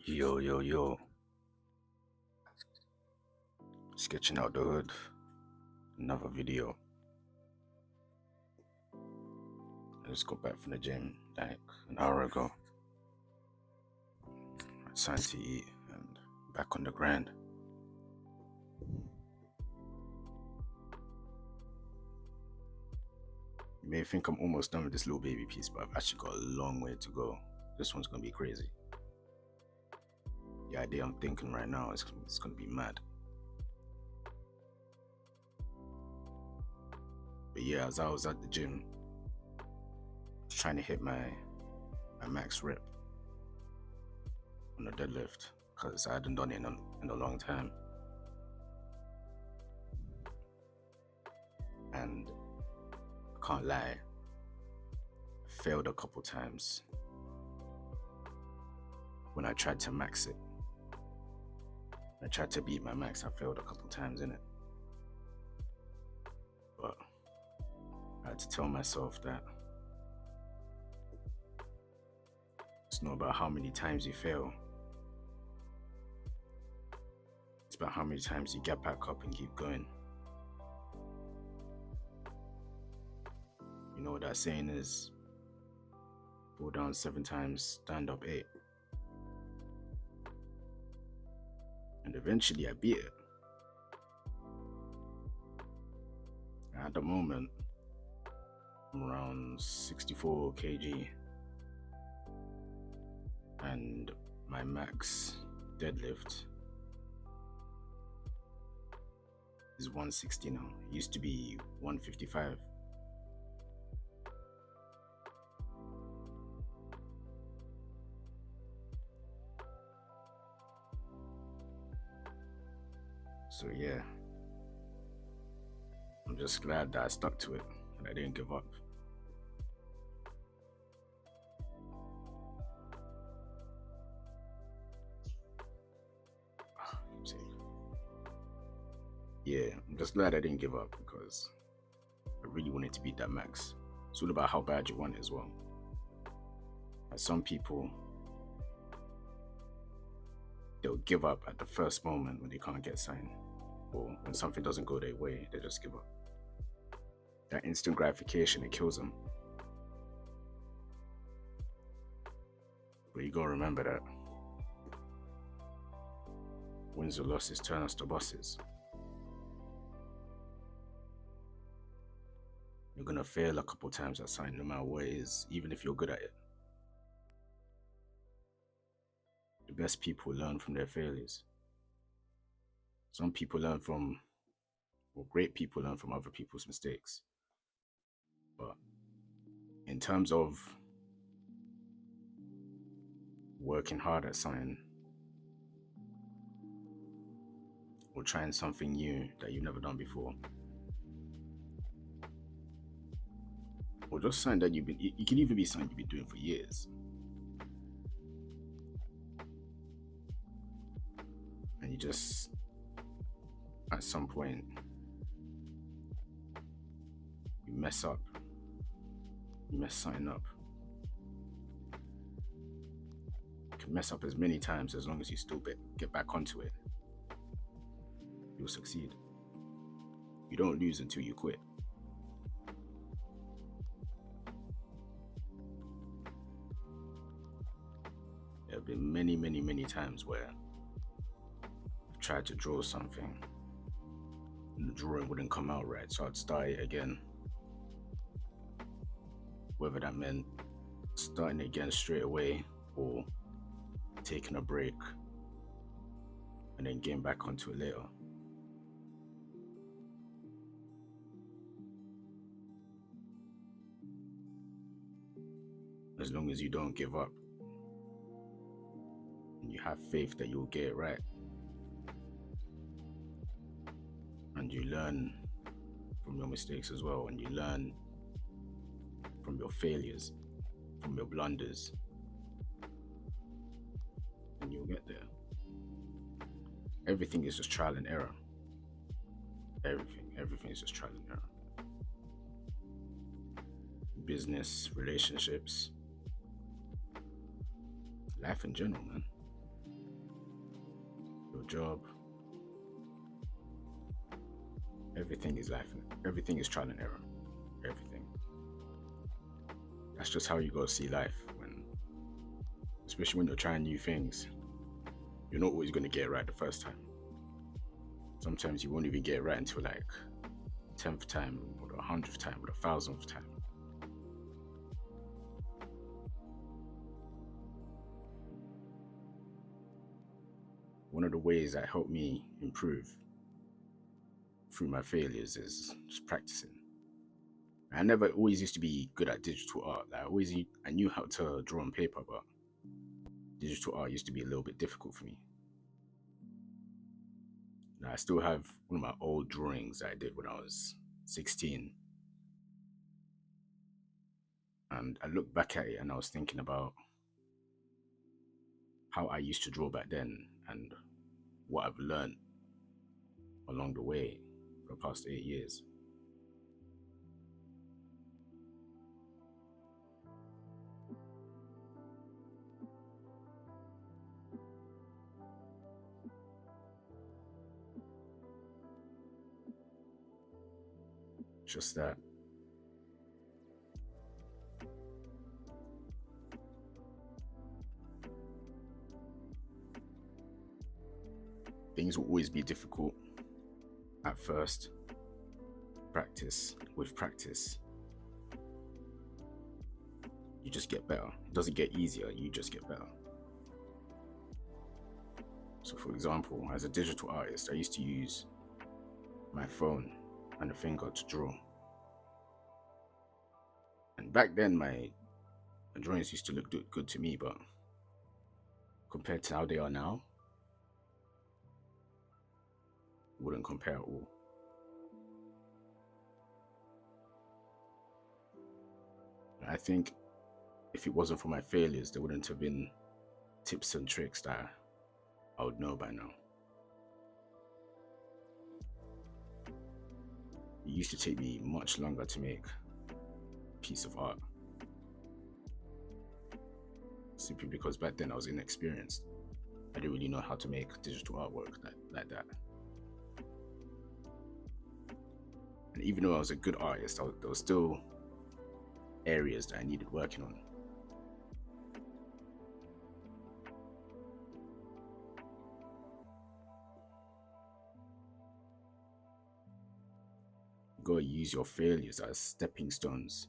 Yo, yo, yo. Sketching out the hood. Another video. I just got back from the gym like an hour ago. Had something to eat and back on the grind. You may think I'm almost done with this little baby piece, but I've actually got a long way to go. This one's gonna be crazy. The idea I'm thinking right now is it's gonna be mad. But yeah, as I was at the gym, trying to hit my max rep on the deadlift because I hadn't done it in a long time. And I can't lie, I failed a couple times when I tried to max it. I tried to beat my max, I failed a couple times in it. But I had to tell myself that it's not about how many times you fail. It's about how many times you get back up and keep going. You know what that saying is? Fall down 7 times, stand up 8. And eventually I beat it. At the moment, I'm around 64 kg. And my max deadlift is 160 now. It used to be 155. So yeah, I'm just glad that I stuck to it and I didn't give up. Yeah, I'm just glad I didn't give up because I really wanted to beat that max. It's all about how bad you want it as well. And some people, they'll give up at the first moment when they can't get signed, or when something doesn't go their way, they just give up. That instant gratification, it kills them. But you gotta remember that wins or losses turn us to bosses. You're gonna fail a couple times at something, no matter what it is, even if you're good at it. The best people learn from their failures. Some people learn from, well, great people learn from other people's mistakes. But in terms of working hard at something, or trying something new that you've never done before, or just something that it can even be something you've been doing for years, and you just, at some point, you mess up, you mess something up. You can mess up as many times as long as you still get back onto it. You'll succeed. You don't lose until you quit. There have been many, many, many times where I've tried to draw something and the drawing wouldn't come out right, so I'd start it again. Whether that meant starting again straight away or taking a break and then getting back onto it later. As long as you don't give up and you have faith that you'll get it right, and you learn from your mistakes as well, and you learn from your failures, from your blunders, and you'll get there. Everything is just trial and error. Everything is just trial and error. Business, relationships, life in general, man. job. Everything is life. Everything is trial and error. Everything. That's just how you gotta see life. Especially when you're trying new things, you're not always gonna get it right the first time. Sometimes you won't even get it right until like 10th time, or the 100th time, or the 1000th time. One of the ways that helped me improve through my failures is just practicing. I never always used to be good at digital art. I knew how to draw on paper, but digital art used to be a little bit difficult for me. Now, I still have one of my old drawings that I did when I was 16. And I look back at it and I was thinking about how I used to draw back then and what I've learned along the way for the past 8 years. Just that things will always be difficult at first. With practice, you just get better. It doesn't get easier, you just get better. So for example, as a digital artist, I used to use my phone and a finger to draw. And back then, my drawings used to look good to me, but compared to how they are now, wouldn't compare at all. I think if it wasn't for my failures, there wouldn't have been tips and tricks that I would know by now. It used to take me much longer to make a piece of art. Simply because back then I was inexperienced. I didn't really know how to make digital artwork like that. And even though I was a good artist, there was still areas that I needed working on. You gotta use your failures as stepping stones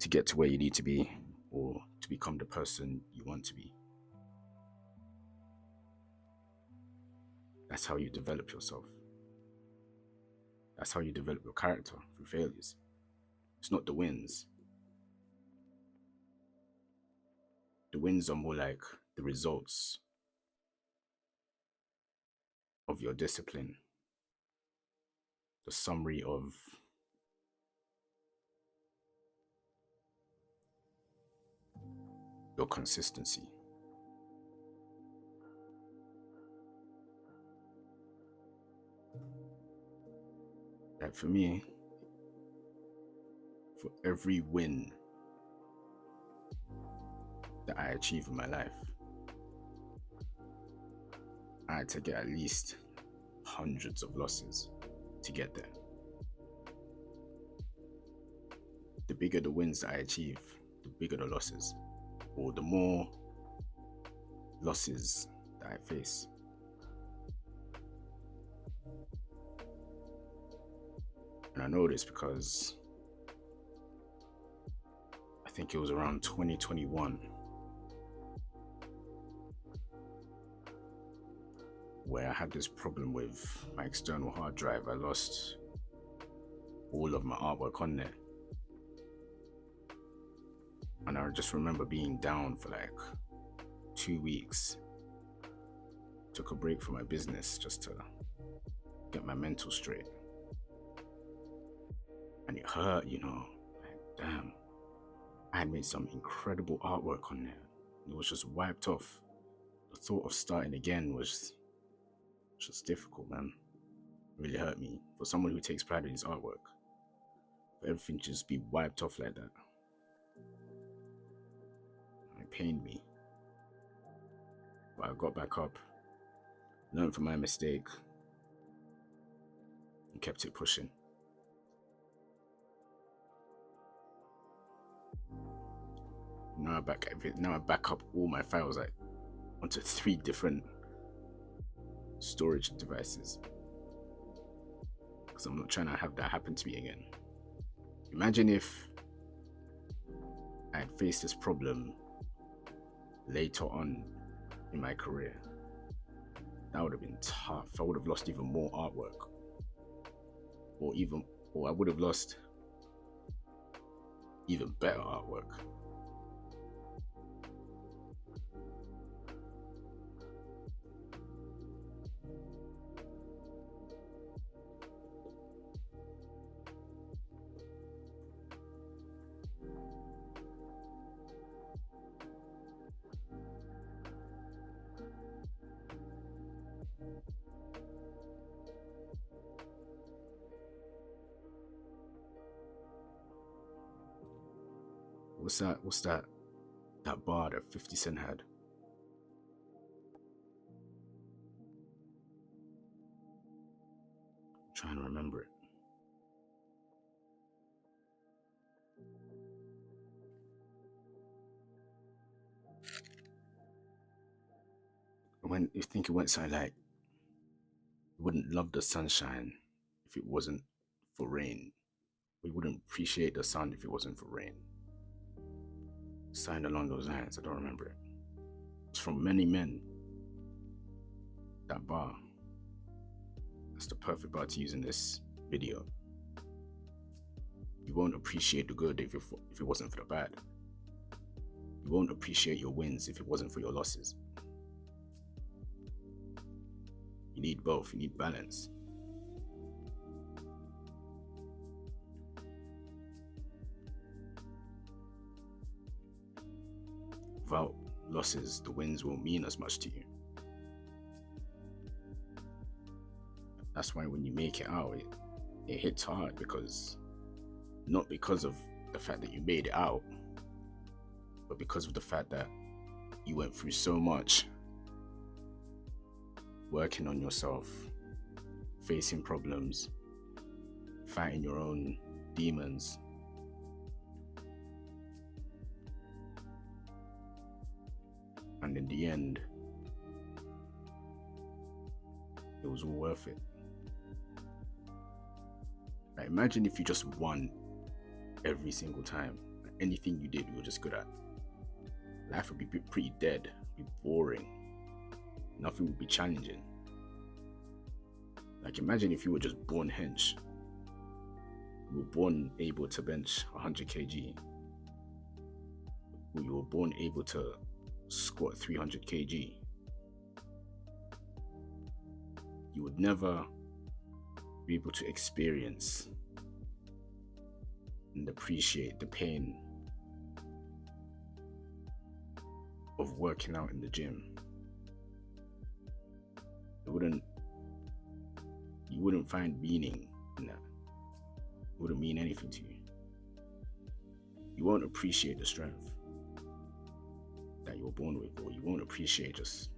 to get to where you need to be, or to become the person you want to be. That's how you develop yourself. That's how you develop your character, through failures. It's not the wins. The wins are more like the results of your discipline, the summary of your consistency. Like for me, for every win that I achieve in my life, I had to get at least hundreds of losses to get there. The bigger the wins that I achieve, the bigger the losses, or the more losses that I face. And I know this because I think it was around 2021 where I had this problem with my external hard drive. I lost all of my artwork on there. And I just remember being down for like 2 weeks. Took a break from my business just to get my mental straight. And it hurt, like, damn. I had made some incredible artwork on there. It was just wiped off. The thought of starting again was just difficult, man. It really hurt me. For someone who takes pride in his artwork, for everything to just be wiped off like that, it pained me. But I got back up learned from my mistake, and kept it pushing. Now I back up all my files like onto 3 different storage devices, because I'm not trying to have that happen to me again. Imagine if I had faced this problem later on in my career. That would have been tough. I would have lost even more artwork, or I would have lost even better artwork. What's that bar that 50 Cent had? I'm trying to remember it. You think it went something like, "We wouldn't love the sunshine if it wasn't for rain. We wouldn't appreciate the sun if it wasn't for rain." Something along those lines. I don't remember it. It's from Many Men. That bar. That's the perfect bar to use in this video. You won't appreciate the good if it wasn't for the bad. You won't appreciate your wins if it wasn't for your losses. You need both. You need balance. Without losses, the wins won't mean as much to you. That's why when you make it out, it hits hard, because not because of the fact that you made it out, but because of the fact that you went through so much, working on yourself, facing problems, fighting your own demons. And in the end, it was all worth it. Like, imagine if you just won every single time. Anything you did, you were just good at. Life would be pretty dead, be boring. Nothing would be challenging. Like, imagine if you were just born hench. You were born able to bench 100 kg. Or you were born able to squat 300 kg. You would never be able to experience and appreciate the pain of working out in the gym. You wouldn't find meaning in that. It wouldn't mean anything to you. You won't appreciate the strength that you were born with, or you won't appreciate just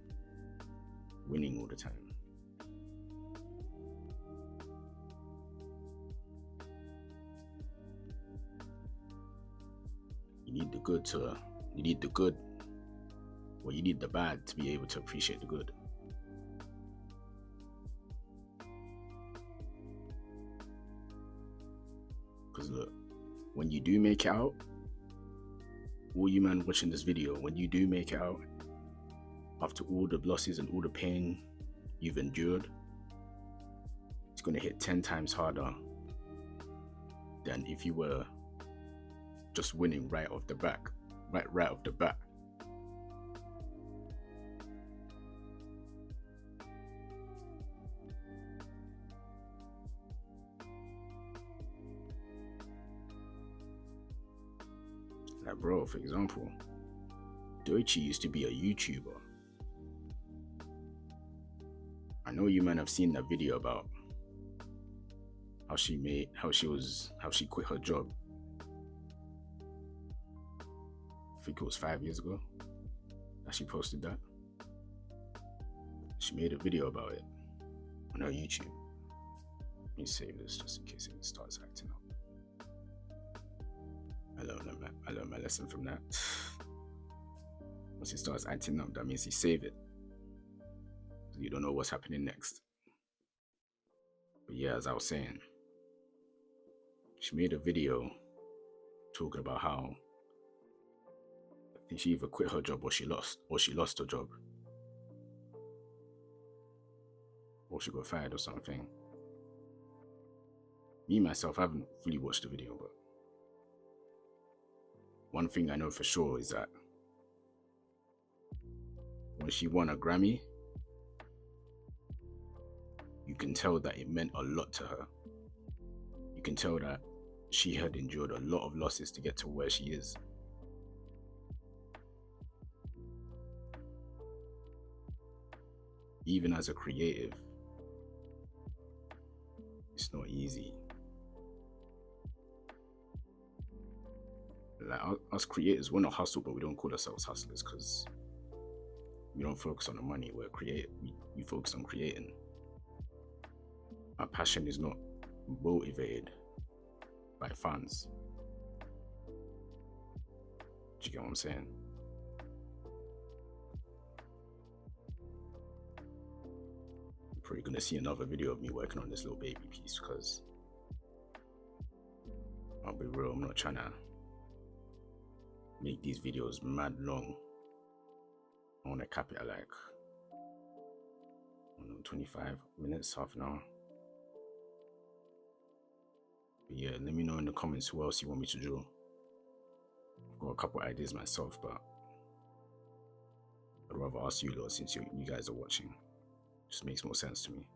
winning all the time. You need the bad to be able to appreciate the good. Because look, when you do make it out, all you man watching this video, when you do make it out, after all the losses and all the pain you've endured, it's going to hit 10 times harder than if you were just winning right off the bat. Like, bro, for example, Deutsche used to be a YouTuber. I know you men have seen that video about how she quit her job. I think it was 5 years ago that she posted that. She made a video about it on her YouTube. Let me save this just in case it starts acting up. I learned my lesson from that. Once it starts acting up, that means you save it. You don't know what's happening next. But yeah, as I was saying, she made a video talking about how I think she either quit her job or she lost her job. Or she got fired or something. Me, myself, I haven't fully watched the video, but one thing I know for sure is that when she won a Grammy, you can tell that it meant a lot to her. You can tell that she had endured a lot of losses to get to where she is. Even as a creative, it's not easy. Like us creators, we're not hustle, but we don't call ourselves hustlers because we don't focus on the money. We're creative. We focus on creating. Our passion is not motivated by funds. Do you get what I'm saying? You're probably gonna see another video of me working on this little baby piece because I'll be real, I'm not trying to make these videos mad long. I want to cap it at like, I don't know, 25 minutes, half an hour. But yeah, let me know in the comments who else you want me to draw. I've got a couple ideas myself, but I'd rather ask you lot since you guys are watching. Just makes more sense to me.